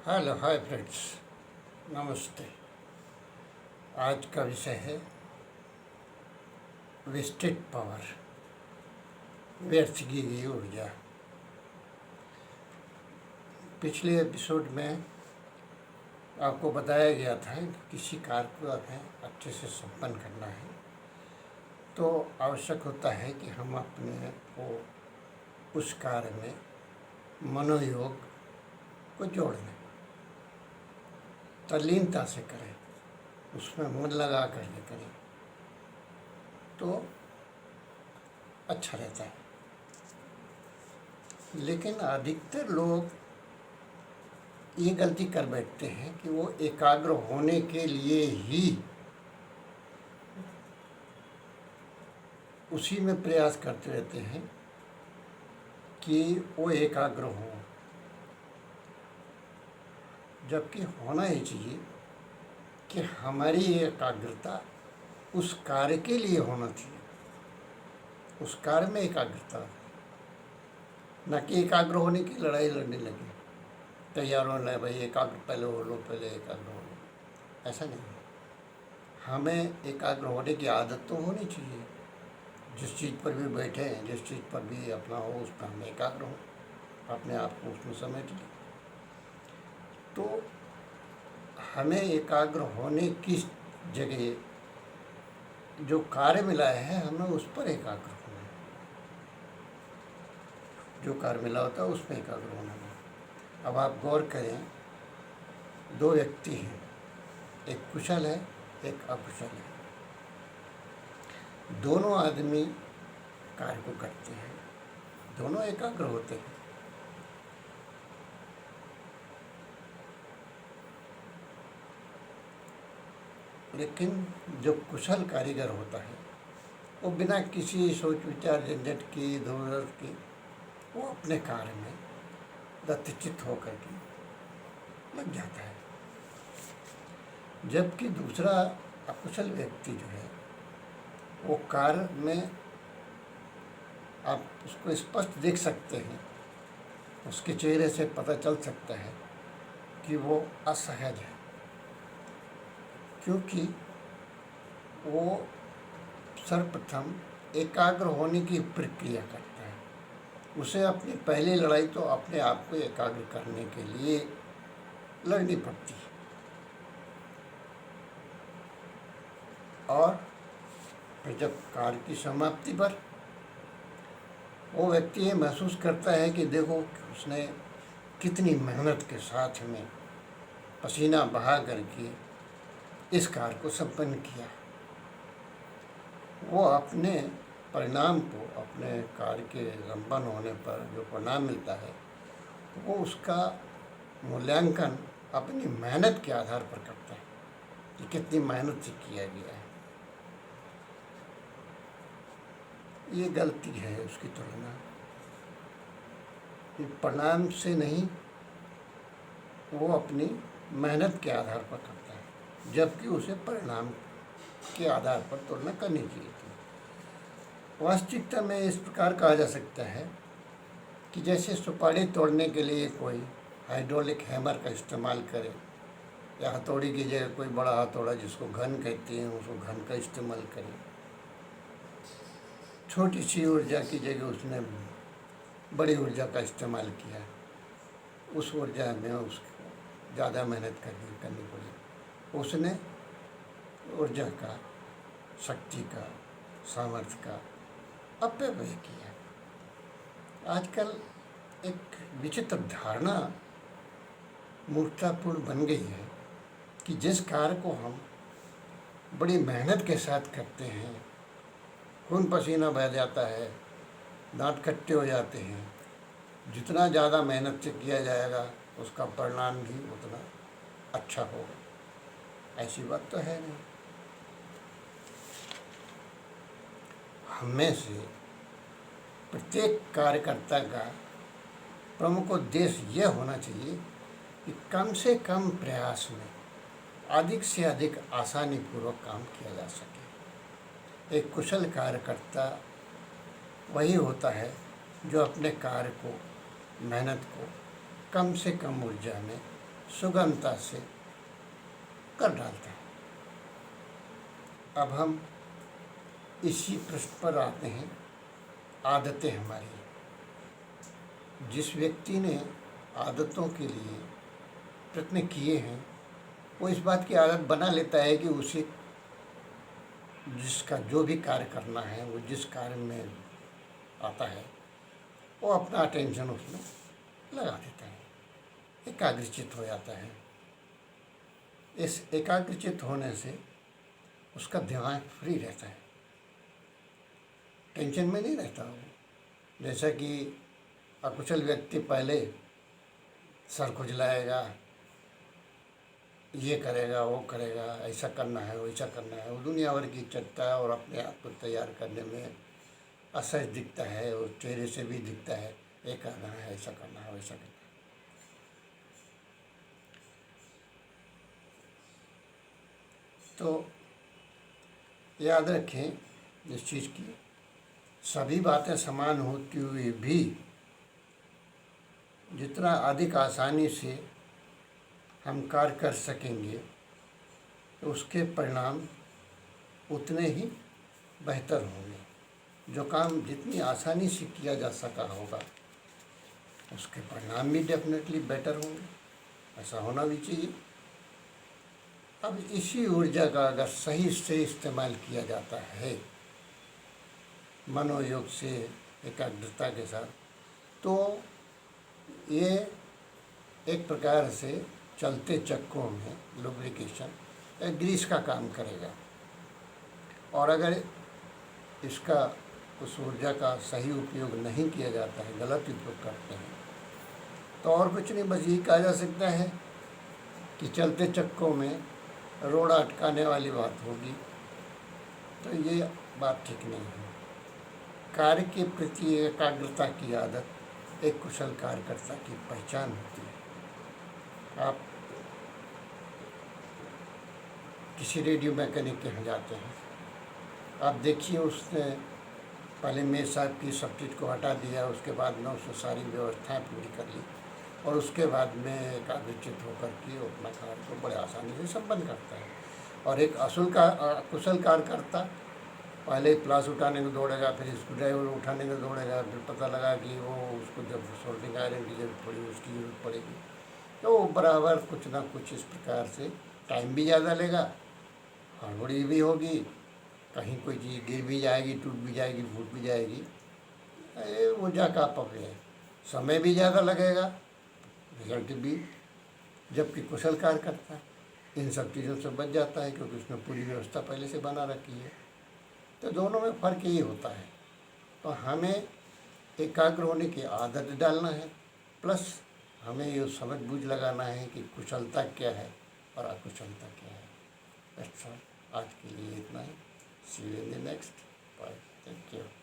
Hello hi friends, नमस्ते। आज का विषय है वेस्टेड पावर, व्यर्थ की गई ऊर्जा। पिछले एपिसोड में आपको बताया गया था कि किसी कार्य को हमें अच्छे से संपन्न करना है तो आवश्यक होता है कि हम अपने को उस कार्य में मनोयोग को जोड़ लें, तल्लीनता से करें, उसमें मन लगा करके करें तो अच्छा रहता है। लेकिन अधिकतर लोग ये गलती कर बैठते हैं कि वो एकाग्र होने के लिए ही उसी में प्रयास करते रहते हैं कि वो एकाग्र हो, जबकि होना ही चाहिए कि हमारी एकाग्रता उस कार्य के लिए होना चाहिए, उस कार्य में एकाग्रता, न कि एकाग्र होने की लड़ाई लड़ने लगे, तैयार होना है भाई एकाग्र पहले हो लो, पहले एकाग्र हो लो। ऐसा नहीं है। हमें एकाग्र होने की आदत तो होनी चाहिए। जिस चीज़ पर भी बैठे हैं, जिस चीज़ पर भी अपना हो, उस पर हम एकाग्र हों, अपने आप को उसमें समेट लें। तो हमें एकाग्र होने की जगह जो कार्य मिला है हमें उस पर एकाग्र होना है। जो कार्य मिला होता है उस पर एकाग्र होना है। अब आप गौर करें, दो व्यक्ति हैं, एक कुशल है, एक अकुशल है। दोनों आदमी कार्य को करते हैं, दोनों एकाग्र होते हैं। लेकिन जो कुशल कारीगर होता है वो बिना किसी सोच विचार झंझट की, ज़रूरत की, वो अपने कार्य में दत्तचित्त होकर के लग जाता है। जबकि दूसरा अकुशल व्यक्ति जो है वो कार्य में आप उसको स्पष्ट देख सकते हैं, उसके चेहरे से पता चल सकता है कि वो असहज है, क्योंकि वो सर्वप्रथम एकाग्र होने की प्रक्रिया करता है। उसे अपनी पहली लड़ाई तो अपने आप को एकाग्र करने के लिए लड़नी पड़ती है, और फिर जब कार्य की समाप्ति पर वो व्यक्ति ये महसूस करता है कि देखो उसने कितनी मेहनत के साथ में पसीना बहा करके इस कार्य को संपन्न किया, वो अपने परिणाम को, अपने कार्य के संपन्न होने पर जो परिणाम मिलता है वो उसका मूल्यांकन अपनी मेहनत के आधार पर करता है कि कितनी मेहनत से किया गया है। ये गलती है उसकी तुलना, परिणाम से नहीं, वो अपनी मेहनत के आधार पर करता है, जबकि उसे परिणाम के आधार पर तुलना करनी चाहिए थी। वास्तविकता में इस प्रकार कहा जा सकता है कि जैसे सुपारी तोड़ने के लिए कोई हाइड्रोलिक हैमर का इस्तेमाल करे, या हथौड़ी की जगह कोई बड़ा हथौड़ा जिसको घन कहते हैं उसको घन का इस्तेमाल करे, छोटी सी ऊर्जा की जगह उसने बड़ी ऊर्जा का इस्तेमाल किया, उस ऊर्जा में उसको ज़्यादा मेहनत करनी पड़ी, उसने ऊर्जा का, शक्ति का, सामर्थ्य का अपव्यय किया। आजकल एक विचित्र धारणा मूर्खतापूर्ण बन गई है कि जिस कार्य को हम बड़ी मेहनत के साथ करते हैं, खून पसीना बह जाता है, दांत खट्टे हो जाते हैं, जितना ज़्यादा मेहनत से किया जाएगा उसका परिणाम भी उतना अच्छा होगा। ऐसी बात तो है नहीं। हमें से प्रत्येक कार्यकर्ता का प्रमुख उद्देश्य यह होना चाहिए कि कम से कम प्रयास में अधिक से अधिक आसानी पूर्वक काम किया जा सके। एक कुशल कार्यकर्ता वही होता है जो अपने कार्य को, मेहनत को कम से कम ऊर्जा में सुगमता से कर डालता है। अब हम इसी प्रश्न पर आते हैं, आदतें हमारी। जिस व्यक्ति ने आदतों के लिए प्रयत्न किए हैं वो इस बात की आदत बना लेता है कि उसे जिसका जो भी कार्य करना है, वो जिस कार्य में आता है वो अपना अटेंशन उसमें लगा देता है, एकाग्रचित हो जाता है। इस एकाग्रचित होने से उसका दिमाग फ्री रहता है, टेंशन में नहीं रहता वो। जैसा कि अकुशल व्यक्ति पहले सर खुजलाएगा, ये करेगा वो करेगा, ऐसा करना है वैसा करना है, वो दुनिया भर की चर्चा है और अपने आप को तैयार करने में असहज दिखता है और चेहरे से भी दिखता है, ये करना है, ऐसा करना है वैसा करना है। तो याद रखें इस चीज़ की, सभी बातें समान होती हुई भी जितना अधिक आसानी से हम कार्य कर सकेंगे तो उसके परिणाम उतने ही बेहतर होंगे। जो काम जितनी आसानी से किया जा सका होगा उसके परिणाम भी डेफिनेटली बेटर होंगे, ऐसा होना भी चाहिए। अब इसी ऊर्जा का अगर सही से इस्तेमाल किया जाता है मनोयोग से, एकाग्रता के साथ, तो ये एक प्रकार से चलते चक्कों में लुब्रिकेशन ग्रीस का काम करेगा। और अगर इसका उस ऊर्जा का सही उपयोग नहीं किया जाता है, गलत उपयोग करते हैं, तो और कुछ नहीं, बस यही कहा जा सकता है कि चलते चक्कों में रोड़ा अटकाने वाली बात होगी। तो ये बात ठीक नहीं है। कार्य के प्रति एकाग्रता की आदत एक कुशल कार्यकर्ता की पहचान होती है। आप किसी रेडियो मैकेनिक के यहाँ जाते हैं, आप देखिए उसने पहले मेज़ साहब की सब चीज़ को हटा दिया, उसके बाद में उसने सारी व्यवस्थाएं पूरी कर ली और उसके बाद में एकाग्रचित होकर के अपना कार्य को बड़े आसानी से संपन्न करता है। और एक कुशल कार्यकर्ता पहले प्लास उठाने को दौड़ेगा, फिर स्क्रू ड्राइवर उठाने को दौड़ेगा, फिर पता लगा कि वो उसको जब सोल्डिंग आयरन की जरूरत पड़ी उसकी ज़रूरत पड़ेगी, तो वो बराबर कुछ ना कुछ इस प्रकार से टाइम भी ज़्यादा लेगा, हड़बड़ी भी होगी, कहीं कोई चीज़ गिर भी जाएगी, टूट भी जाएगी, फूट भी जाएगी, ऊर्जा का अपव्यय, समय भी ज़्यादा लगेगा, रिजल्ट भी। जबकि कुशल कार्यकर्ता इन सब चीज़ों से बच जाता है क्योंकि उसने पूरी व्यवस्था पहले से बना रखी है। तो दोनों में फ़र्क यही होता है। तो हमें एकाग्र होने की आदत डालना है, प्लस हमें ये समझ बूझ लगाना है कि कुशलता क्या है और अकुशलता क्या है। दैट्स ऑल, आज के लिए इतना ही। See you in the next. Bye, thank you.